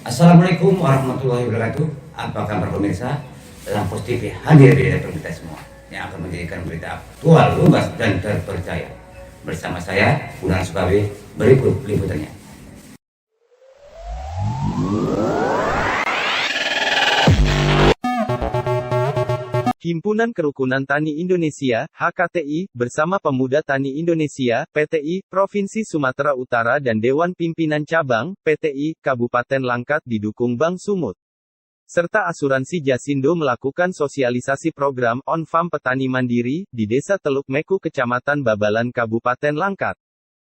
Assalamualaikum warahmatullahi wabarakatuh. Apa kabar pemirsa? Lampus TV hadir di hadapan kita semua yang akan menjadikan berita aktual, lugas dan terpercaya. Bersama saya, Unang Sukawi, berikut liputannya. Himpunan Kerukunan Tani Indonesia, HKTI, bersama Pemuda Tani Indonesia, PTI, Provinsi Sumatera Utara dan Dewan Pimpinan Cabang, PTI, Kabupaten Langkat didukung Bank Sumut, serta Asuransi Jasindo melakukan sosialisasi program On-Farm Petani Mandiri, di Desa Teluk Meku Kecamatan Babalan Kabupaten Langkat.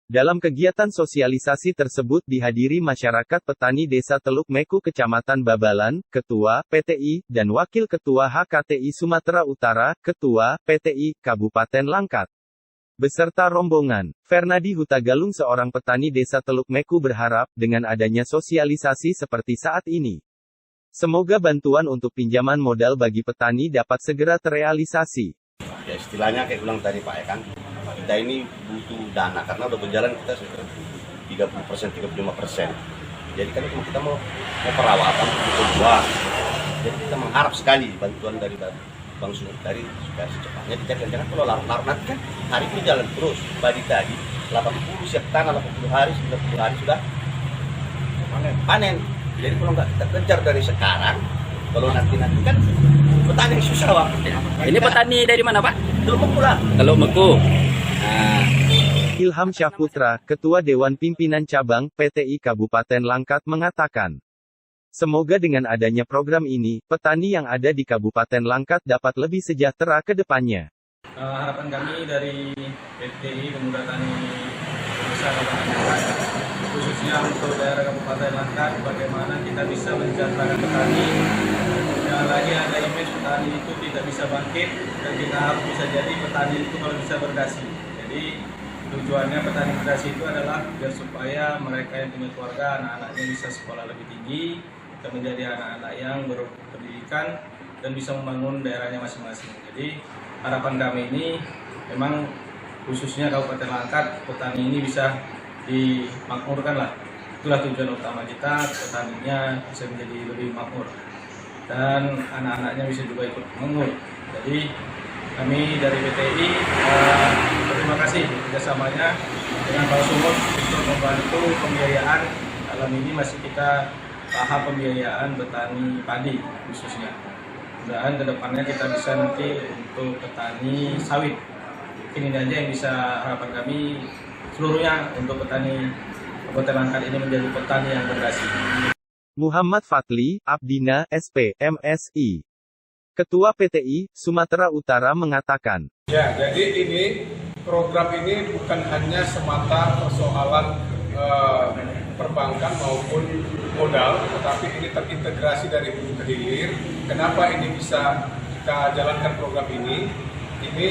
Dalam kegiatan sosialisasi tersebut dihadiri masyarakat petani Desa Teluk Meku Kecamatan Babalan, Ketua, PTI, dan Wakil Ketua HKTI Sumatera Utara, Ketua, PTI, Kabupaten Langkat, beserta rombongan. Fernadi Hutagalung, seorang petani Desa Teluk Meku, berharap, dengan adanya sosialisasi seperti saat ini, semoga bantuan untuk pinjaman modal bagi petani dapat segera terrealisasi. Ya istilahnya kayak ulang tadi Pak ya kan, kita ini butuh dana karena udah berjalan kita sudah 30%, 35%. Jadi kan kita mau perawatan butuh uang. Jadi kita mengharap sekali bantuan dari Bang Sumut dari supaya secepatnya dicarikan. Jangan kalau larut-larut nanti kan hari ini jalan terus. Tadi 80 siap tanah, 80 hari, 90 hari sudah panen. Jadi kalau nggak kita kejar dari sekarang, kalau nanti kan petani susah waktu. Ini petani dari mana Pak? Teluk Meku lah. Teluk Meku. Ilham Syahputra, Ketua Dewan Pimpinan Cabang, PTI Kabupaten Langkat mengatakan, semoga dengan adanya program ini, petani yang ada di Kabupaten Langkat dapat lebih sejahtera ke depannya. Harapan kami dari PTI Pemuda Tani Indonesia Kabupaten Langkat, khususnya untuk daerah Kabupaten Langkat, bagaimana kita bisa mensejahterakan petani. Jangan lagi ada image petani itu tidak bisa bangkit, dan kita harus bisa jadi petani itu kalau bisa berdasi. Jadi tujuannya petani berdasi itu adalah biar supaya mereka yang punya keluarga, anak-anaknya bisa sekolah lebih tinggi, kita menjadi anak-anak yang berpendidikan dan bisa membangun daerahnya masing-masing. Jadi harapan kami ini memang khususnya Kabupaten Langkat, petani ini bisa dimakmurkan lah. Itulah tujuan utama kita, petaninya bisa menjadi lebih makmur dan anak-anaknya bisa juga ikut makmur. Jadi kami dari PTI terima kasih kerjasamanya dengan Bank Sumut untuk membantu pembiayaan. Dalam ini masih kita tahap pembiayaan petani padi khususnya. Mudah-mudahan kedepannya kita bisa nanti untuk petani sawit. Ini aja yang bisa harapan kami seluruhnya untuk petani Kabupaten Langkat ini menjadi petani yang berdasi. Muhammad Fatli, Abdina, SP, MSI, Ketua PTI, Sumatera Utara mengatakan, ya, jadi ini program ini bukan hanya semata persoalan perbankan maupun modal, tetapi ini terintegrasi dari hulu ke hilir. Kenapa ini bisa kita jalankan program ini? Ini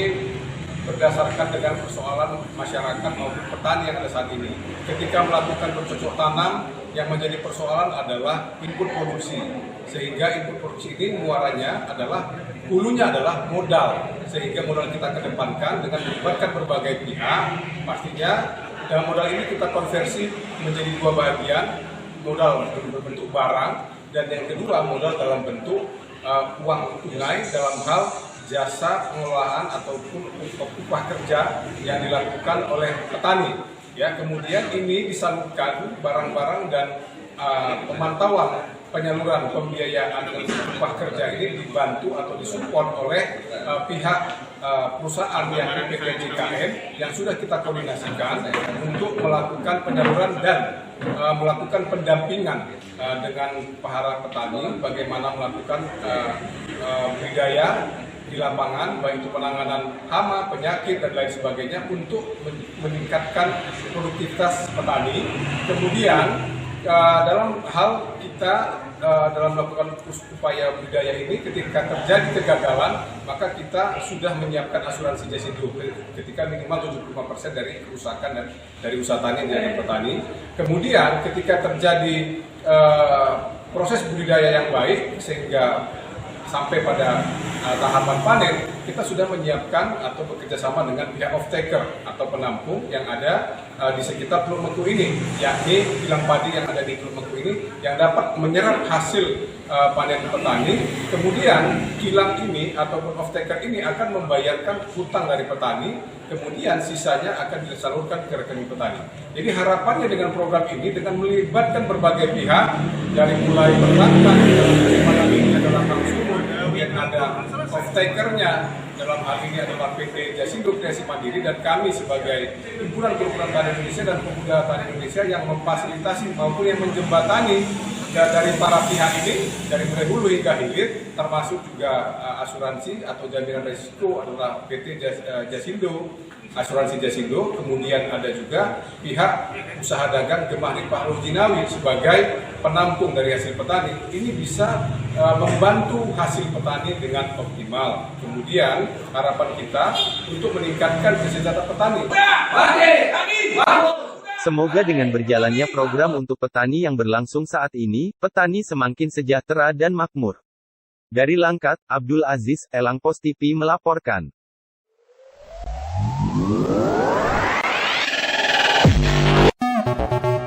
berdasarkan dengan persoalan masyarakat maupun petani yang ada saat ini. Ketika melakukan bercocok tanam, yang menjadi persoalan adalah input produksi. Sehingga input produksi ini muaranya adalah, hulunya adalah modal. Sehingga modal kita kedepankan dengan melibatkan berbagai pihak. Pastinya dalam modal ini kita konversi menjadi dua bagian. Modal berbentuk barang, dan yang kedua modal dalam bentuk uang tunai dalam hal jasa pengolahan ataupun upah kerja yang dilakukan oleh petani. Ya, kemudian ini disalurkan barang-barang dan pemantauan penyaluran pembiayaan dan upah kerja ini dibantu atau disupport oleh pihak perusahaan yang PT JKN yang sudah kita koordinasikan untuk melakukan penyaluran dan melakukan pendampingan dengan para petani bagaimana melakukan budidaya di lapangan, baik itu penanganan hama, penyakit, dan lain sebagainya untuk meningkatkan produktivitas petani. Kemudian dalam hal kita dalam melakukan upaya budidaya ini, ketika terjadi kegagalan, maka kita sudah menyiapkan asuransi jasindo ketika minimal 75% dari kerusakan dan dari usaha tani dari petani. Kemudian ketika terjadi proses budidaya yang baik sehingga sampai pada tahapan panen, kita sudah menyiapkan atau bekerjasama dengan pihak off-taker atau penampung yang ada di sekitar Teluk Meku ini, yakni kilang padi yang ada di Teluk Meku ini yang dapat menyerap hasil panen petani. Kemudian kilang ini ataupun off-taker ini akan membayarkan hutang dari petani, kemudian sisanya akan disalurkan ke rekening petani. Jadi harapannya dengan program ini, dengan melibatkan berbagai pihak, dari mulai perbankan, ini adalah Bank Sumur, kemudian ada off-takernya, dalam hal ini adalah PT Jasindo Kreasi Mandiri, dan kami sebagai Himpunan Kerukunan Tani Indonesia dan Pemuda Tani Indonesia yang memfasilitasi maupun yang menjembatani dari para pihak ini, dari mulai hulu hingga hilir, termasuk juga asuransi atau jaminan risiko adalah PT Jasindo, asuransi Jasindo, kemudian ada juga pihak usaha dagang Gemah Ripah Lujinawi sebagai penampung dari hasil petani. Ini bisa membantu hasil petani dengan optimal. Kemudian harapan kita untuk meningkatkan kesejahteraan petani. Semoga dengan berjalannya program untuk petani yang berlangsung saat ini, petani semakin sejahtera dan makmur. Dari Langkat, Abdul Aziz, Elang Pos TV melaporkan.